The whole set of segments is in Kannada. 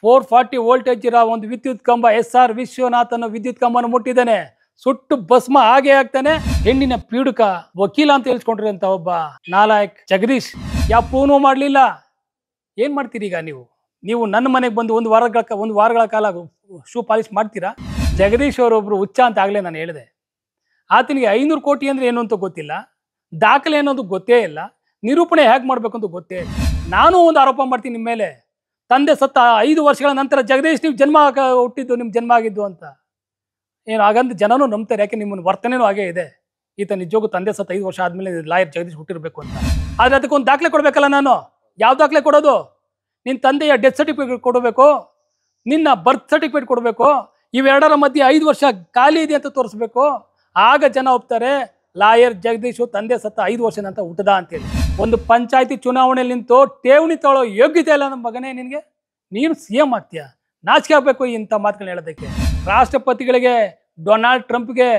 440 ವೋಲ್ಟೇಜ್ ಇರೋ ಒಂದು ವಿದ್ಯುತ್ ಕಂಬ SR ವಿಶ್ವನಾಥ್ ಅನ್ನೋ ವಿದ್ಯುತ್ ಕಂಬನ ಮುಟ್ಟಿದ್ದಾನೆ. ಸುಟ್ಟು ಭಸ್ಮ ಹಾಗೆ ಆಗ್ತಾನೆ. ಹೆಣ್ಣಿನ ಪೀಡುಕ ವಕೀಲ ಅಂತ ಹೇಳ್ಸ್ಕೊಂಡ್ರಿ ಅಂತ ಒಬ್ಬ ನಾಲಾಯಕ್ ಜಗದೀಶ್ ಯಾವ ಪ್ರೂವ್ನೂ ಮಾಡಲಿಲ್ಲ. ಏನು ಮಾಡ್ತೀರಿ ಈಗ ನೀವು ನನ್ನ ಮನೆಗೆ ಬಂದು ಒಂದು ವಾರಗಳ ಕಾಲ ಶೂ ಪಾಲಿಶ್ ಮಾಡ್ತೀರಾ? ಜಗದೀಶ್ ಅವರೊಬ್ರು ಹುಚ್ಚ ಅಂತ ಆಗಲೇ ನಾನು ಹೇಳಿದೆ. ಆತನಿಗೆ 500 ಕೋಟಿ ಅಂದರೆ ಏನು ಅಂತ ಗೊತ್ತಿಲ್ಲ, ದಾಖಲೆ ಅನ್ನೋದು ಗೊತ್ತೇ ಇಲ್ಲ, ನಿರೂಪಣೆ ಹೇಗೆ ಮಾಡಬೇಕು ಅಂತ ಗೊತ್ತೇ ಇಲ್ಲ. ನಾನು ಒಂದು ಆರೋಪ ಮಾಡ್ತೀನಿ ನಿಮ್ಮ ಮೇಲೆ. ತಂದೆ ಸತ್ತ 5 ವರ್ಷಗಳ ನಂತರ ಜಗದೀಶ್ ನೀವು ಹುಟ್ಟಿದ್ದು ನಿಮ್ಮ ಜನ್ಮ ಆಗಿದ್ದು ಅಂತ. ಏನು ಹಾಗಂತ ಜನನೂ ನಂಬ್ತಾರೆ, ಯಾಕೆ ನಿಮ್ಮ ವರ್ತನೆನೂ ಹಾಗೇ ಇದೆ. ಈತ ನಿಜವಾಗೂ ತಂದೆ ಸತ್ತ 5 ವರ್ಷ ಆದಮೇಲೆ ಲಾಯರ್ ಜಗದೀಶ್ ಹುಟ್ಟಿರಬೇಕು ಅಂತ. ಆದರೆ ಅದಕ್ಕೊಂದು ದಾಖಲೆ ಕೊಡಬೇಕಲ್ಲ ನಾನು. ಯಾವ ದಾಖಲೆ ಕೊಡೋದು? ನಿನ್ನ ತಂದೆಯ ಡೆತ್ ಸರ್ಟಿಫಿಕೇಟ್ ಕೊಡಬೇಕು, ನಿನ್ನ ಬರ್ತ್ ಸರ್ಟಿಫಿಕೇಟ್ ಕೊಡಬೇಕು, ಇವೆರಡರ ಮಧ್ಯೆ 5 ವರ್ಷ ಖಾಲಿ ಇದೆ ಅಂತ ತೋರಿಸ್ಬೇಕು. ಆಗ ಜನ ಒಪ್ತಾರೆ ಲಾಯರ್ ಜಗದೀಶು ತಂದೆ ಸತ್ತ 5 ವರ್ಷ ನಂತರ ಹುಟ್ಟದ ಅಂತೇಳಿ. ಒಂದು ಪಂಚಾಯತಿ ಚುನಾವಣೆಯಲ್ಲಿ ನಿಂತು ಠೇವಣಿ ತಗೊಳ್ಳೋ ಯೋಗ್ಯತೆ ಇಲ್ಲ ನಮ್ಮ ಮಗನೇ ನಿನಗೆ. ನೀನು CM ಆಗ್ತೀಯ? ನಾಚಿಕೆ ಆಗಬೇಕು ಇಂಥ ಮಾತುಗಳನ್ನ ಹೇಳೋದಕ್ಕೆ. ರಾಷ್ಟ್ರಪತಿಗಳಿಗೆ, ಡೊನಾಲ್ಡ್ ಟ್ರಂಪ್ಗೆ,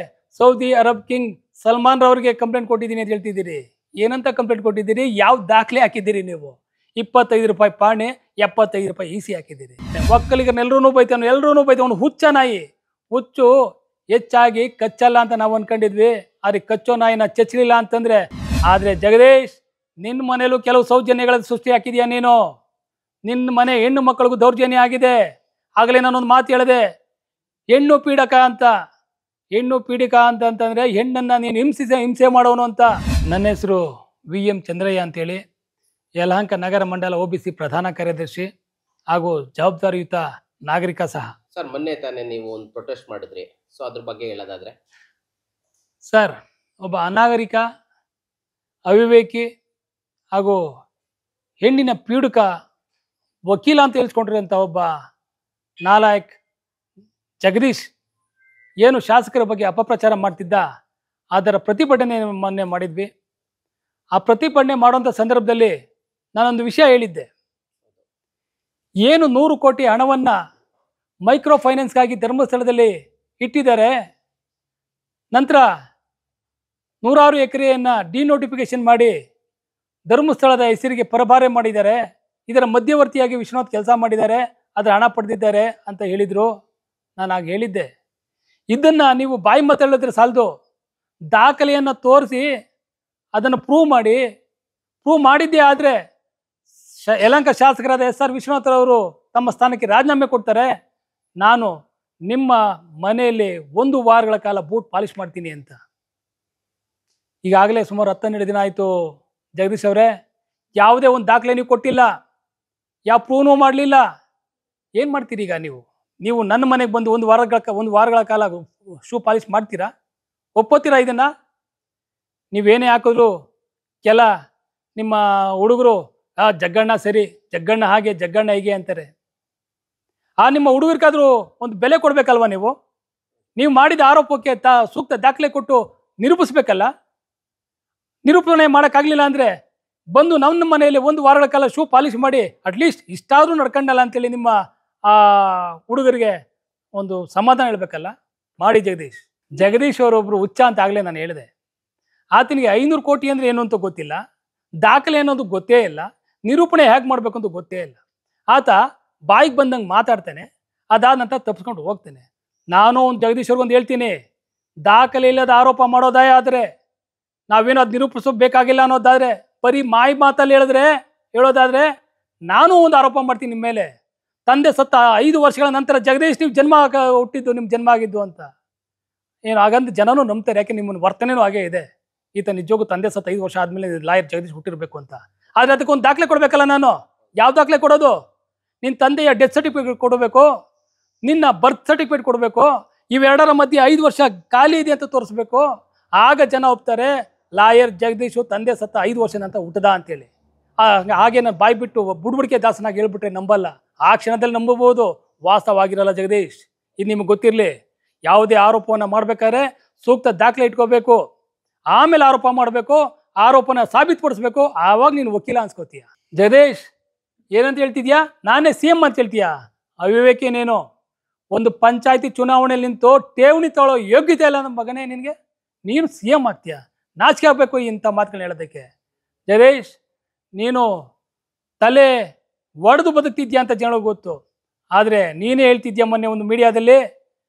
ಸೌದಿ ಅರಬ್ ಕಿಂಗ್ ಸಲ್ಮಾನ್ ರವರಿಗೆ ಕಂಪ್ಲೇಂಟ್ ಕೊಟ್ಟಿದ್ದೀನಿ ಅಂತ ಹೇಳ್ತಿದ್ದೀರಿ. ಏನಂತ ಕಂಪ್ಲೇಂಟ್ ಕೊಟ್ಟಿದ್ದೀರಿ? ಯಾವ ದಾಖಲೆ ಹಾಕಿದ್ದೀರಿ ನೀವು? 25 ರೂಪಾಯಿ ಪಾಣೆ, 75 ರೂಪಾಯಿ EC ಹಾಕಿದ್ದೀರಿ. ಒಕ್ಕಲಿಗರನ್ನೆಲ್ಲರೂ ಬೈತಾನು ಹುಚ್ಚ ನಾಯಿ. ಹುಚ್ಚು ಹೆಚ್ಚಾಗಿ ಕಚ್ಚಲ್ಲ ಅಂತ ನಾವು ಅನ್ಕೊಂಡಿದ್ವಿ, ಆದರೆ ಕಚ್ಚೋ ನಾಯಿನ ಚಚ್ಚಲಿಲ್ಲ ಅಂತಂದ್ರೆ. ಆದರೆ ಜಗದೀಶ್, ನಿನ್ನ ಮನೇಲೂ ಕೆಲವು ಸೌಜನ್ಯಗಳ ಸೃಷ್ಟಿ ಹಾಕಿದ್ಯಾ ನೀನು. ನಿನ್ನ ಮನೆ ಹೆಣ್ಣು ಮಕ್ಕಳಿಗೂ ದೌರ್ಜನ್ಯ ಆಗಿದೆ. ಆಗಲೇ ನಾನೊಂದು ಮಾತು ಹೇಳಿದೆ, ಹೆಣ್ಣು ಪೀಡಕ ಅಂತ. ಹೆಣ್ಣು ಪೀಡಿಕ ಅಂತಂದ್ರೆ ಹೆಣ್ಣನ್ನು ನೀನು ಹಿಂಸೆ ಮಾಡೋನು ಅಂತ. ನನ್ನ ಹೆಸರು VM ಚಂದ್ರಯ್ಯ ಅಂತೇಳಿ, ಯಲಹಂಕ ನಗರ ಮಂಡಲ OBC ಪ್ರಧಾನ ಕಾರ್ಯದರ್ಶಿ ಹಾಗೂ ಜವಾಬ್ದಾರಿಯುತ ನಾಗರಿಕ ಸಹ. ಸರ್, ಮೊನ್ನೆ ತಾನೇ ನೀವು ಒಂದು ಪ್ರೊಟೆಸ್ಟ್ ಮಾಡಿದ್ರಿ, ಸೊ ಅದ್ರ ಬಗ್ಗೆ ಹೇಳೋದಾದ್ರೆ? ಸರ್, ಒಬ್ಬ ಅನಾಗರಿಕ, ಅವಿವೇಕಿ ಹಾಗೂ ಹೆಣ್ಣಿನ ಪೀಡುಕ ವಕೀಲ ಅಂತ ಹೇಳ್ಸ್ಕೊಂಡ್ರಿ ಅಂತ ಒಬ್ಬ ನಾಲಾಯಕ್ ಜಗದೀಶ್ ಏನು ಶಾಸಕರ ಬಗ್ಗೆ ಅಪಪ್ರಚಾರ ಮಾಡ್ತಿದ್ದ, ಅದರ ಪ್ರತಿಭಟನೆ ಮೊನ್ನೆ ಮಾಡಿದ್ವಿ. ಆ ಪ್ರತಿಭಟನೆ ಮಾಡುವಂಥ ಸಂದರ್ಭದಲ್ಲಿ ನಾನೊಂದು ವಿಷಯ ಹೇಳಿದ್ದೆ. ಏನು 100 ಕೋಟಿ ಹಣವನ್ನು ಮೈಕ್ರೋ ಫೈನಾನ್ಸ್ಗಾಗಿ ಧರ್ಮಸ್ಥಳದಲ್ಲಿ ಇಟ್ಟಿದ್ದಾರೆ, ನಂತರ 100 ಎಕರೆಯನ್ನು ಡಿನೋಟಿಫಿಕೇಶನ್ ಮಾಡಿ ಧರ್ಮಸ್ಥಳದ ಹೆಸರಿಗೆ ಪರಭಾರೆ ಮಾಡಿದ್ದಾರೆ, ಇದರ ಮಧ್ಯವರ್ತಿಯಾಗಿ ವಿಶ್ವನಾಥ್ ಕೆಲಸ ಮಾಡಿದ್ದಾರೆ, ಅದರ ಹಣ ಪಡೆದಿದ್ದಾರೆ ಅಂತ ಹೇಳಿದರು. ನಾನು ಆಗ ಹೇಳಿದ್ದೆ, ಇದನ್ನು ನೀವು ಬಾಯಿ ಮಾತಾಡಿದ್ರೆ ಸಾಲದು, ದಾಖಲೆಯನ್ನು ತೋರಿಸಿ ಅದನ್ನು ಪ್ರೂವ್ ಮಾಡಿದ್ದೇ ಆದರೆ ಯಲಹಂಕ ಶಾಸಕರಾದ SR ವಿಶ್ವನಾಥ್ ಅವರು ತಮ್ಮ ಸ್ಥಾನಕ್ಕೆ ರಾಜೀನಾಮೆ ಕೊಡ್ತಾರೆ. ನಾನು ನಿಮ್ಮ ಮನೆಯಲ್ಲಿ 1 ವಾರಗಳ ಕಾಲ ಬೂಟ್ ಪಾಲಿಶ್ ಮಾಡ್ತೀನಿ ಅಂತ. ಈಗಾಗಲೇ ಸುಮಾರು 10-12 ದಿನ ಆಯಿತು ಜಗದೀಶ್ ಅವರೇ. ಯಾವುದೇ ಒಂದು ದಾಖಲೆ ನೀವು ಕೊಟ್ಟಿಲ್ಲ, ಯಾವ ಪ್ರೂವ್ನೂ ಮಾಡಲಿಲ್ಲ. ಏನು ಮಾಡ್ತೀರಿ ಈಗ ನೀವು ನನ್ನ ಮನೆಗೆ ಬಂದು ಒಂದು ವಾರಗಳ ಕಾಲ ಶೂ ಪಾಲಿಶ್ ಮಾಡ್ತೀರಾ? ಒಪ್ಪೋತೀರಾ ಇದನ್ನು? ನೀವೇನೇ ಹಾಕಿದ್ರು ಕೆಲ ನಿಮ್ಮ ಹುಡುಗರು ಜಗ್ಗಣ್ಣ ಸರಿ, ಜಗ್ಗಣ್ಣ ಹಾಗೆ, ಜಗ್ಗಣ್ಣ ಹೀಗೆ ಅಂತಾರೆ. ನಿಮ್ಮ ಹುಡುಗರಿಗಾದ್ರೂ ಒಂದು ಬೆಲೆ ಕೊಡಬೇಕಲ್ವ? ನೀವು ಮಾಡಿದ ಆರೋಪಕ್ಕೆ ಸೂಕ್ತ ದಾಖಲೆ ಕೊಟ್ಟು ನಿರೂಪಿಸ್ಬೇಕಲ್ಲ. ನಿರೂಪಣೆ ಮಾಡೋಕ್ಕಾಗಲಿಲ್ಲ ಅಂದರೆ ಬಂದು ನಮ್ಮ ಮನೆಯಲ್ಲಿ 1 ವಾರಗಳ ಕಾಲ ಶೂ ಪಾಲಿಶ್ ಮಾಡಿ ಅಟ್ಲೀಸ್ಟ್ ಇಷ್ಟಾದರೂ ನಡ್ಕೊಂಡಲ್ಲ ಅಂತೇಳಿ ನಿಮ್ಮ ಹುಡುಗರಿಗೆ ಒಂದು ಸಮಾಧಾನ ಹೇಳಬೇಕಲ್ಲ. ಮಾಡಿ ಜಗದೀಶ್ ಅವರೊಬ್ಬರು ಹುಚ್ಚ ಅಂತ ಆಗಲೇ ನಾನು ಹೇಳಿದೆ. ಆತನಿಗೆ 500 ಕೋಟಿ ಅಂದರೆ ಏನು ಅಂತ ಗೊತ್ತಿಲ್ಲ, ದಾಖಲೆ ಅನ್ನೋದು ಗೊತ್ತೇ ಇಲ್ಲ, ನಿರೂಪಣೆ ಹೇಗೆ ಮಾಡಬೇಕು ಅಂತ ಗೊತ್ತೇ ಇಲ್ಲ. ಆತ ಬಾಯಿಗೆ ಬಂದಂಗೆ ಮಾತಾಡ್ತಾನೆ, ಅದಾದ ನಂತರ ತಪ್ಪಿಸ್ಕೊಂಡು ಹೋಗ್ತಾನೆ. ನಾನು ಒಂದು ಜಗದೀಶ್ ಅವ್ರಿಗೊಂದು ಹೇಳ್ತೀನಿ, ದಾಖಲೆ ಇಲ್ಲದ ಆರೋಪ ಮಾಡೋದಾಯ ಆದರೆ, ನಾವೇನೋ ಅದು ನಿರೂಪಿಸಬೇಕಾಗಿಲ್ಲ ಅನ್ನೋದಾದರೆ, ಬರೀ ಮಾಯಿ ಮಾತಲ್ಲಿ ಹೇಳೋದಾದರೆ ನಾನು ಒಂದು ಆರೋಪ ಮಾಡ್ತೀನಿ ನಿಮ್ಮ ಮೇಲೆ. ತಂದೆ ಸತ್ತ 5 ವರ್ಷಗಳ ನಂತರ ಜಗದೀಶ್ ನೀವು ಹುಟ್ಟಿದ್ದು ನಿಮ್ಮ ಜನ್ಮ ಆಗಿದ್ದು ಅಂತ. ಏನು ಹಾಗಂತ ಜನನೂ ನಂಬ್ತಾರೆ, ಯಾಕೆ ನಿಮ್ಮ ವರ್ತನೆನೂ ಹಾಗೇ ಇದೆ. ಈತ ನಿಜವಾಗೂ ತಂದೆ ಸತ್ತ 5 ವರ್ಷ ಆದಮೇಲೆ ಲಾಯರ್ ಜಗದೀಶ್ ಹುಟ್ಟಿರಬೇಕು ಅಂತ. ಆದರೆ ಅದಕ್ಕೊಂದು ದಾಖಲೆ ಕೊಡಬೇಕಲ್ಲ ನಾನು. ಯಾವ ದಾಖಲೆ ಕೊಡೋದು? ನಿನ್ನ ತಂದೆಯ ಡೆತ್ ಸರ್ಟಿಫಿಕೇಟ್ ಕೊಡಬೇಕು, ನಿನ್ನ ಬರ್ತ್ ಸರ್ಟಿಫಿಕೇಟ್ ಕೊಡಬೇಕು, ಇವೆರಡರ ಮಧ್ಯೆ 5 ವರ್ಷ ಖಾಲಿ ಇದೆ ಅಂತ ತೋರಿಸ್ಬೇಕು. ಆಗ ಜನ ಒಪ್ತಾರೆ ಲಾಯರ್ ಜಗದೀಶು ತಂದೆ ಸತ್ತ 5 ವರ್ಷ ನಂತರ ಹುಟ್ಟದ ಅಂತೇಳಿ. ಹಾಗೆ ನಾನು ಬಾಯಿ ಬಿಟ್ಟು ಬುಡ್ಬುಡಿಕೆ ದಾಸನಾಗಿ ಹೇಳ್ಬಿಟ್ರೆ ನಂಬಲ್ಲ. ಆ ಕ್ಷಣದಲ್ಲಿ ನಂಬಬಹುದು, ವಾಸ್ತವವಾಗಿರಲ್ಲ ಜಗದೀಶ್. ಇದು ನಿಮಗೆ ಗೊತ್ತಿರಲಿ. ಯಾವುದೇ ಆರೋಪವನ್ನು ಮಾಡಬೇಕಾದ್ರೆ ಸೂಕ್ತ ದಾಖಲೆ ಇಟ್ಕೋಬೇಕು, ಆಮೇಲೆ ಆರೋಪ ಮಾಡಬೇಕು, ಆರೋಪನ ಸಾಬೀತುಪಡಿಸ್ಬೇಕು, ಆವಾಗ ನೀನು ವಕೀಲ ಅನ್ಸ್ಕೋತೀಯ. ಜಗದೀಶ್, ಏನಂತ ಹೇಳ್ತಿದ್ಯಾ? ನಾನೇ CM ಅಂತ ಹೇಳ್ತೀಯಾ? ಅವಿವೇಕೇನೇನು? ಒಂದು ಪಂಚಾಯತಿ ಚುನಾವಣೆಯಲ್ಲಿ ನಿಂತು ಠೇವಣಿ ತಗೊಳ್ಳೋ ಯೋಗ್ಯತೆ ಇಲ್ಲ ನಮ್ಮ ಮಗನೇ ನಿನಗೆ. ನೀನು CM ಆಗ್ತೀಯ? ನಾಚಿಕೆ ಆಗಬೇಕು ಇಂಥ ಮಾತುಗಳನ್ನ ಹೇಳೋದಕ್ಕೆ. ಜಗದೀಶ್, ನೀನು ತಲೆ ಒಡೆದು ಬದುಕ್ತಿದ್ಯಾ ಅಂತ ಜನಗಳಿಗೆ ಗೊತ್ತು, ಆದರೆ ನೀನೇ ಹೇಳ್ತಿದ್ಯಾ ಮೊನ್ನೆ ಒಂದು ಮೀಡಿಯಾದಲ್ಲಿ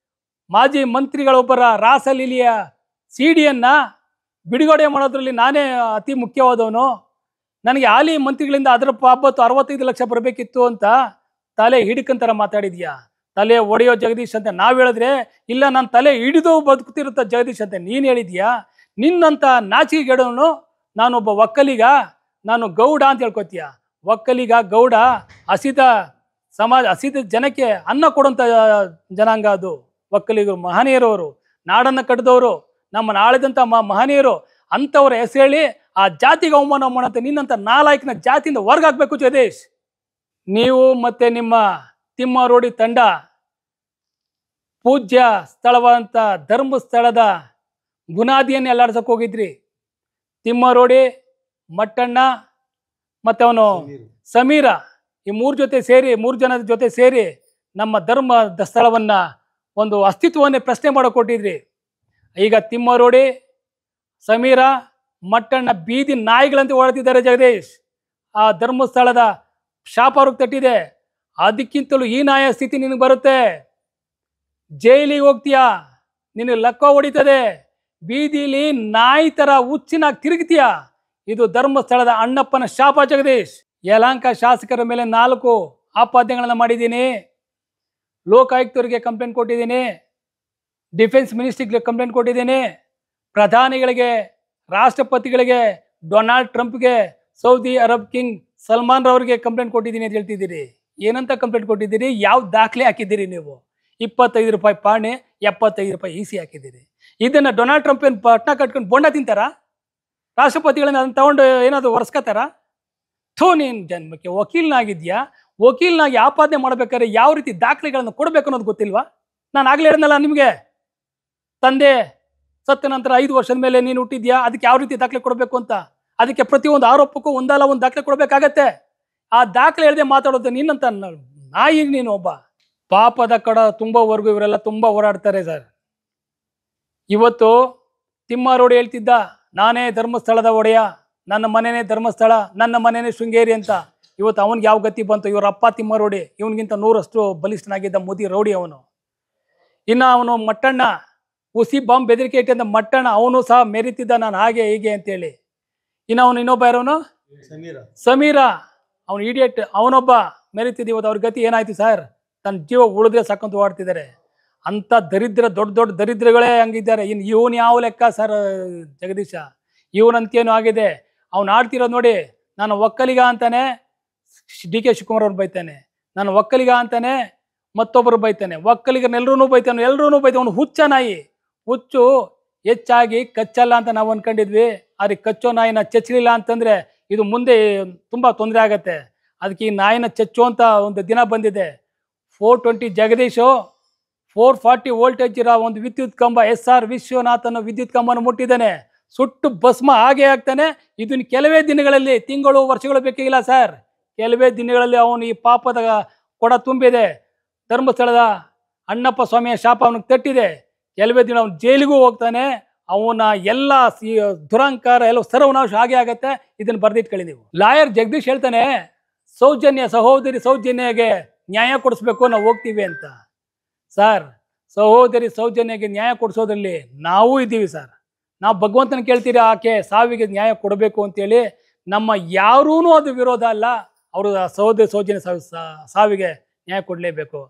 ಮಾಜಿ ಮಂತ್ರಿಗಳೊಬ್ಬರ ರಾಸಲೀಲೆಯ ಸಿಡಿಯನ್ನು ಬಿಡುಗಡೆ ಮಾಡೋದ್ರಲ್ಲಿ ನಾನೇ ಅತಿ ಮುಖ್ಯವಾದವನು, ನನಗೆ ಹಾಲಿ ಮಂತ್ರಿಗಳಿಂದ ಅದರ 65 ಲಕ್ಷ ಬರಬೇಕಿತ್ತು ಅಂತ ತಲೆ ಹಿಡ್ಕಂತಾರ ಮಾತಾಡಿದ್ಯಾ. ತಲೆ ಒಡೆಯೋ ಜಗದೀಶ್ ಅಂತ ನಾವು ಹೇಳಿದ್ರೆ, ಇಲ್ಲ ನಾನು ತಲೆ ಹಿಡಿದು ಬದುಕುತ್ತಿರುತ್ತ ಜಗದೀಶ್ ಅಂತ ನೀನು ಹೇಳಿದ್ಯಾ. ನಿನ್ನಂತ ನಾಚಿಕೆಗೆಡವನು ನಾನೊಬ್ಬ ಒಕ್ಕಲಿಗ, ನಾನು ಗೌಡ ಅಂತ ಹೇಳ್ಕೊತೀಯ. ಒಕ್ಕಲಿಗ ಗೌಡ ಹಸಿದ ಸಮಾಜ, ಹಸಿದ ಜನಕ್ಕೆ ಅನ್ನ ಕೊಡುವಂಥ ಜನಾಂಗ ಅದು ಒಕ್ಕಲಿಗರು. ಮಹನೀಯರವರು, ನಾಡನ್ನು ಕಟ್ಟಿದವರು, ನಮ್ಮನ್ನು ಆಳಿದಂಥ ಮಹನೀಯರು, ಅಂಥವ್ರ ಹೆಸರು ಹೇಳಿ ಆ ಜಾತಿಗೆ ಅವಮಾನ ಮಾಡಂತ ನಿನ್ನಂಥ ನಾಲಾಯಕನ ಜಾತಿಯಿಂದ ಹೊರಗಾಗಬೇಕು ಜಗದೀಶ್. ನೀವು ಮತ್ತೆ ನಿಮ್ಮ ತಿಮ್ಮಾರೋಡಿ ತಂಡ ಪೂಜ್ಯ ಸ್ಥಳವಾದಂಥ ಧರ್ಮಸ್ಥಳದ ಬುನಾದಿಯನ್ನು ಎಲ್ಲಾಡ್ಸಕ್ಕೆ ಹೋಗಿದ್ರಿ. ತಿಮ್ಮಾರೋಡಿ, ಮಟ್ಟಣ್ಣ ಮತ್ತು ಅವನು ಸಮೀರ, ಈ ಮೂರು ಜನದ ಜೊತೆ ಸೇರಿ ನಮ್ಮ ಧರ್ಮದ ಸ್ಥಳವನ್ನು ಒಂದು ಅಸ್ತಿತ್ವವನ್ನೇ ಪ್ರಶ್ನೆ ಮಾಡಿಕೊಟ್ಟಿದ್ರಿ. ಈಗ ತಿಮ್ಮಾರೋಡಿ, ಸಮೀರ, ಮಟ್ಟಣ್ಣ ಬೀದಿ ನಾಯಿಗಳಂತೆ ಓಡುತ್ತಿದ್ದಾರೆ ಜಗದೀಶ್. ಆ ಧರ್ಮಸ್ಥಳದ ಶಾಪ ಅವ್ರಿಗೆ ತಟ್ಟಿದೆ. ಅದಕ್ಕಿಂತಲೂ ಈ ನಾಯ ಸ್ಥಿತಿ ನಿನಗೆ ಬರುತ್ತೆ. ಜೈಲಿಗೆ ಹೋಗ್ತೀಯಾ, ನಿನಗೆ ಲಕ್ಕ ಹೊಡಿತದೆ, ಬೀದಿಲಿ ನಾಯಿ ಥರ ಹುಚ್ಚಿನಾಗಿ ತಿರುಗ್ತೀಯ. ಇದು ಧರ್ಮಸ್ಥಳದ ಅಣ್ಣಪ್ಪನ ಶಾಪ ಜಗದೀಶ್. ಯಲಹಂಕ ಶಾಸಕರ ಮೇಲೆ 4 ಆಪಾದನೆಗಳನ್ನು ಮಾಡಿದ್ದೀನಿ. ಲೋಕಾಯುಕ್ತರಿಗೆ ಕಂಪ್ಲೇಂಟ್ ಕೊಟ್ಟಿದ್ದೀನಿ, ಡಿಫೆನ್ಸ್ ಮಿನಿಸ್ಟ್ರಿಗೆ ಕಂಪ್ಲೇಂಟ್ ಕೊಟ್ಟಿದ್ದೀನಿ, ಪ್ರಧಾನಿಗಳಿಗೆ, ರಾಷ್ಟ್ರಪತಿಗಳಿಗೆ, ಡೊನಾಲ್ಡ್ ಟ್ರಂಪ್ಗೆ, ಸೌದಿ ಅರಬ್ ಕಿಂಗ್ ಸಲ್ಮಾನ್ ರವರಿಗೆ ಕಂಪ್ಲೇಂಟ್ ಕೊಟ್ಟಿದ್ದೀನಿ ಅಂತ ಹೇಳ್ತಿದ್ದೀರಿ. ಏನಂತ ಕಂಪ್ಲೇಂಟ್ ಕೊಟ್ಟಿದ್ದೀರಿ? ಯಾವ ದಾಖಲೆ ಹಾಕಿದ್ದೀರಿ ನೀವು? 25 ರೂಪಾಯಿ ಪಾಣೆ, 75 ರೂಪಾಯಿ ಇಸಿ ಹಾಕಿದ್ದೀರಿ. ಇದನ್ನು ಡೊನಾಲ್ಡ್ ಟ್ರಂಪ್ ಏನು ಪಟ್ನ ಕಟ್ಕೊಂಡು ಬೊಂಡ ತಿಂತಾರ? ರಾಷ್ಟ್ರಪತಿಗಳನ್ನ ಅದನ್ನು ತಗೊಂಡು ಏನಾದರೂ ಒರೆಸ್ಕೋತಾರ? ನೀನು ಜನ್ಮಕ್ಕೆ ವಕೀಲನಾಗಿದ್ಯಾ? ವಕೀಲನಾಗಿ ಆಪಾದನೆ ಮಾಡ್ಬೇಕಾದ್ರೆ ಯಾವ ರೀತಿ ದಾಖಲೆಗಳನ್ನು ಕೊಡಬೇಕು ಅನ್ನೋದು ಗೊತ್ತಿಲ್ವಾ? ನಾನು ಆಗಲೇ ಹೇಳಿದ್ನಲ್ಲ ನಿಮಗೆ, ತಂದೆ ಸತ್ತ ನಂತರ 5 ವರ್ಷದ ಮೇಲೆ ನೀನು ಹುಟ್ಟಿದ್ಯಾ, ಅದಕ್ಕೆ ಯಾವ ರೀತಿ ದಾಖಲೆ ಕೊಡಬೇಕು ಅಂತ. ಅದಕ್ಕೆ ಪ್ರತಿಯೊಂದು ಆರೋಪಕ್ಕೂ ಒಂದಲ್ಲ ಒಂದು ದಾಖಲೆ ಕೊಡಬೇಕಾಗತ್ತೆ. ಆ ದಾಖಲೆ ಹೇಳದೆ ಮಾತಾಡೋದು ನಿನ್ನಂತ ನಾಯಿಗೆ ನೀನು ಒಬ್ಬ. ಪಾಪದ ಕಡ ತುಂಬವರೆಗೂ ಇವರೆಲ್ಲ ತುಂಬ ಹೋರಾಡ್ತಾರೆ ಸರ್. ಇವತ್ತು ತಿಮ್ಮಾರೋಡಿ ಹೇಳ್ತಿದ್ದ, ನಾನೇ ಧರ್ಮಸ್ಥಳದ ಒಡೆಯ, ನನ್ನ ಮನೆಯೇ ಧರ್ಮಸ್ಥಳ, ನನ್ನ ಮನೆಯೇ ಶೃಂಗೇರಿ ಅಂತ. ಇವತ್ತು ಅವನಿಗೆ ಯಾವ ಗತಿ ಬಂತು? ಇವರ ಅಪ್ಪ ತಿಮ್ಮಾರೋಡಿ ಇವನಿಗಿಂತ 100ರಷ್ಟು ಬಲಿಷ್ಠನಾಗಿದ್ದ ಮುದಿ ರೌಡಿ ಅವನು. ಇನ್ನು ಅವನು ಮಟ್ಟಣ್ಣ, ಉಸಿ ಬಾಂಬ್ ಬೆದರಿಕೆ ಇಟ್ಟಿದ್ದ ಮಟ್ಟಣ್ಣ, ಅವನು ಸಹ ಮೆರಿತಿದ್ದ ನಾನು ಹಾಗೆ ಹೀಗೆ ಅಂತೇಳಿ. ಇನ್ನು ಅವನು ಇನ್ನೊಬ್ಬ ಯಾರವನು ಸಮೀರ, ಅವನು ಇಡಿಯಟ್, ಅವನೊಬ್ಬ ಮೆರಿತಿದ್ದ. ಇವತ್ತು ಅವ್ರ ಗತಿ ಏನಾಯ್ತು ಸರ್? ತನ್ನ ಜೀವ ಉಳಿದ್ರೆ ಸಾಕಂತ ಓಡ್ತಿದ್ದಾರೆ. ಅಂಥ ದರಿದ್ರ, ದೊಡ್ಡ ದೊಡ್ಡ ದರಿದ್ರಗಳೇ ಹಂಗಿದ್ದಾರೆ. ಇನ್ನು ಇವನು ಯಾವ ಲೆಕ್ಕ ಸರ್ ಜಗದೀಶ? ಇವನಂತೇನು ಆಗಿದೆ? ಅವ್ನು ಆಡ್ತಿರೋದು ನೋಡಿ. ನಾನು ಒಕ್ಕಲಿಗ ಅಂತಾನೆ DK ಶಿವಕುಮಾರ್ ಅವ್ರು ಬೈತಾನೆ, ನಾನು ಒಕ್ಕಲಿಗ ಅಂತಾನೆ ಮತ್ತೊಬ್ಬರು ಬೈತಾನೆ, ಒಕ್ಕಲಿಗರನ್ನೆಲ್ಲರೂ ಬೈತಾನೆ, ಎಲ್ಲರೂ ಬೈತಾನೆ. ಅವನು ಹುಚ್ಚ ನಾಯಿ. ಹುಚ್ಚು ಹೆಚ್ಚಾಗಿ ಕಚ್ಚಲ್ಲ ಅಂತ ನಾವು ಅಂದ್ಕೊಂಡಿದ್ವಿ. ಆದರೆ ಕಚ್ಚೋ ನಾಯಿನ ಚಚ್ಚಲಿಲ್ಲ ಅಂತಂದರೆ ಇದು ಮುಂದೆ ತುಂಬ ತೊಂದರೆ ಆಗತ್ತೆ. ಅದಕ್ಕೆ ಈ ನಾಯಿನ ಚಚ್ಚುವಂಥ ಒಂದು ದಿನ ಬಂದಿದೆ. 420 ಜಗದೀಶು 440 ವೋಲ್ಟೇಜ್ ಇರೋ ಒಂದು ವಿದ್ಯುತ್ ಕಂಬ SR ವಿಶ್ವನಾಥ್ ಅನ್ನೋ ವಿದ್ಯುತ್ ಕಂಬನ ಮುಟ್ಟಿದ್ದಾನೆ. ಸುಟ್ಟು ಭಸ್ಮ ಹಾಗೆ ಆಗ್ತಾನೆ. ಇದನ್ನು ಕೆಲವೇ ದಿನಗಳಲ್ಲಿ, ತಿಂಗಳು ವರ್ಷಗಳು ಬೇಕಾಗಿಲ್ಲ ಸರ್, ಕೆಲವೇ ದಿನಗಳಲ್ಲಿ ಅವನು ಈ ಪಾಪದ ಕೊಡ ತುಂಬಿದೆ. ಧರ್ಮಸ್ಥಳದ ಅಣ್ಣಪ್ಪ ಸ್ವಾಮಿಯ ಶಾಪ ಅವನಿಗೆ ತಟ್ಟಿದೆ. ಕೆಲವೇ ದಿನ ಅವನು ಜೈಲಿಗೂ ಹೋಗ್ತಾನೆ. ಅವನ ಎಲ್ಲ ದುರಂಕಾರ ಎಲ್ಲ ಸರ್ವನಾಶ ಹಾಗೆ ಆಗತ್ತೆ. ಇದನ್ನು ಬರೆದಿಟ್ಕೊಳ್ಳಿ ನೀವು. ಲಾಯರ್ ಜಗದೀಶ್ ಹೇಳ್ತಾನೆ, ಸಹೋದರಿ ಸೌಜನ್ಯಗೆ ನ್ಯಾಯ ಕೊಡಿಸ್ಬೇಕು, ನಾವು ಹೋಗ್ತೀವಿ ಅಂತ. ಸರ್, ಸಹೋದರಿ ಸೌಜನ್ಯಗೆ ನ್ಯಾಯ ಕೊಡಿಸೋದ್ರಲ್ಲಿ ನಾವೂ ಇದ್ದೀವಿ ಸರ್. ನಾವು ಭಗವಂತನ ಕೇಳ್ತೀರಿ ಆಕೆ ಸಾವಿಗೆ ನ್ಯಾಯ ಕೊಡಬೇಕು ಅಂತೇಳಿ. ನಮ್ಮ ಯಾರೂ ಅದು ವಿರೋಧ ಅಲ್ಲ, ಅವರು ಸಹೋದರಿ ಸೌಜನ್ಯ ಸಾವಿಗೆ ನ್ಯಾಯ ಕೊಡಲೇಬೇಕು.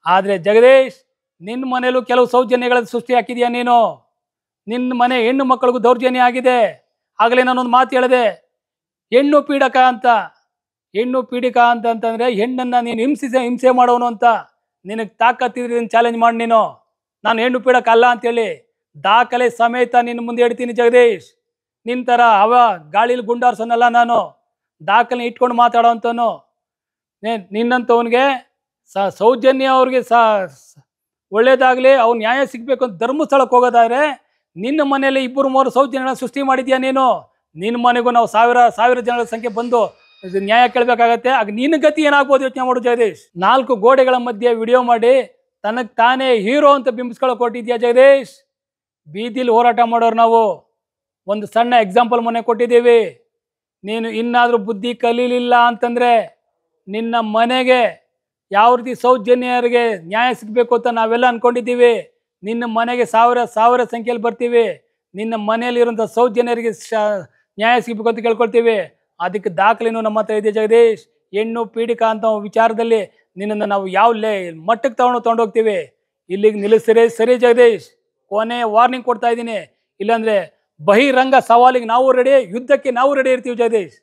ಆದರೆ ಜಗದೀಶ್, ನಿನ್ನ ಮನೇಲೂ ಕೆಲವು ಸೌಜನ್ಯಗಳ ಸೃಷ್ಟಿ ಹಾಕಿದೆಯಾ ನೀನು? ನಿನ್ನ ಮನೆ ಹೆಣ್ಣು ಮಕ್ಕಳಿಗೂ ದೌರ್ಜನ್ಯ ಆಗಿದೆ. ಆಗಲೇ ನಾನೊಂದು ಮಾತು ಹೇಳಿದೆ, ಹೆಣ್ಣು ಪೀಡಕ ಅಂತ. ಹೆಣ್ಣು ಪೀಡಿಕ ಅಂತಂದರೆ ಹೆಣ್ಣನ್ನು ನೀನು ಹಿಂಸೆ ಮಾಡೋನು ಅಂತ. ನಿನಗೆ ತಾಕತ್ತಿದ್ರೆ ಚಾಲೆಂಜ್ ಮಾಡಿ ನೀನು, ನಾನು ಹೆಣ್ಣು ಪೀಡಕ ಅಲ್ಲ ಅಂತೇಳಿ ದಾಖಲೆ ಸಮೇತ ನಿನ್ನ ಮುಂದೆ ಹೇಳ್ತೀನಿ ಜಗದೀಶ್. ನಿನ್ನ ಥರ ಗಾಳಿಲಿ ಗುಂಡಾರ್ಸೋನಲ್ಲ ನಾನು, ದಾಖಲೆ ಇಟ್ಕೊಂಡು ಮಾತಾಡೋವಂಥವನು. ನಿನ್ನಂಥವನಿಗೆ ಸೌಜನ್ಯ ಅವ್ರಿಗೆ ಒಳ್ಳೇದಾಗಲಿ, ಅವ್ನು ನ್ಯಾಯ ಸಿಗಬೇಕು ಅಂತ ಧರ್ಮಸ್ಥಳಕ್ಕೆ ಹೋಗೋದಾದ್ರೆ ನಿನ್ನ ಮನೆಯಲ್ಲಿ 2-3 ಸೌಜನ್ಯಗಳನ್ನ ಸೃಷ್ಟಿ ಮಾಡಿದ್ಯಾ ನೀನು. ನಿನ್ನ ಮನೆಗೂ ನಾವು ಸಾವಿರ ಜನಗಳ ಸಂಖ್ಯೆ ಬಂದು ನ್ಯಾಯ ಕೇಳಬೇಕಾಗತ್ತೆ. ಆಗ ನಿನ್ನ ಗತಿ ಏನಾಗ್ಬೋದು ಯೋಚನೆ ಮಾಡು ಜಗದೀಶ್. 4 ಗೋಡೆಗಳ ಮಧ್ಯೆ ವಿಡಿಯೋ ಮಾಡಿ ತನಗೆ ತಾನೇ ಹೀರೋ ಅಂತ ಬಿಂಬಿಸ್ಕೊಳ್ಳೋ ಕೊಟ್ಟಿದ್ಯಾ ಜಗದೀಶ್. ಬೀದಿಲಿ ಹೋರಾಟ ಮಾಡೋರು ನಾವು. ಒಂದು ಸಣ್ಣ ಎಕ್ಸಾಂಪಲ್ ಮೊನ್ನೆ ಕೊಟ್ಟಿದ್ದೀವಿ. ನೀನು ಇನ್ನಾದರೂ ಬುದ್ಧಿ ಕಲೀಲಿಲ್ಲ ಅಂತಂದರೆ ನಿನ್ನ ಮನೆಗೆ ಯಾವ ರೀತಿ ಸೌಜನ್ಯರಿಗೆ ನ್ಯಾಯ ಸಿಗಬೇಕು ಅಂತ ನಾವೆಲ್ಲ ಅನ್ಕೊಂಡಿದ್ದೀವಿ. ನಿನ್ನ ಮನೆಗೆ ಸಾವಿರ ಸಾವಿರ ಸಂಖ್ಯೆಯಲ್ಲಿ ಬರ್ತೀವಿ. ನಿನ್ನ ಮನೆಯಲ್ಲಿರುವಂಥ ಸೌಜನ್ಯರಿಗೆ ನ್ಯಾಯ ಸಿಗಬೇಕು ಅಂತ ಕೇಳ್ಕೊಳ್ತೀವಿ. ಅದಕ್ಕೆ ದಾಖಲೆನೂ ನಮ್ಮ ಹತ್ರ ಇದೆ ಜಗದೀಶ್. ಹೆಣ್ಣು ಪೀಡಿಕಾ ಅಂತ ವಿಚಾರದಲ್ಲಿ ನಿನ್ನನ್ನು ನಾವು ಯಾವ ಮಟ್ಟಕ್ಕೆ ತಗೊಂಡೋಗ್ತೀವಿ. ಇಲ್ಲಿಗೆ ನಿಲ್ಲಿಸ್ತೀರಿ ಸರಿ ಜಗದೀಶ್. ಕೊನೆ ವಾರ್ನಿಂಗ್ ಕೊಡ್ತಾ ಇದ್ದೀನಿ. ಇಲ್ಲಾಂದ್ರೆ ಬಹಿರಂಗ ಸವಾಲಿಗೆ ನಾವು ರೆಡಿ, ಯುದ್ಧಕ್ಕೆ ನಾವು ರೆಡಿ ಇರ್ತೀವಿ ಜಗದೀಶ್.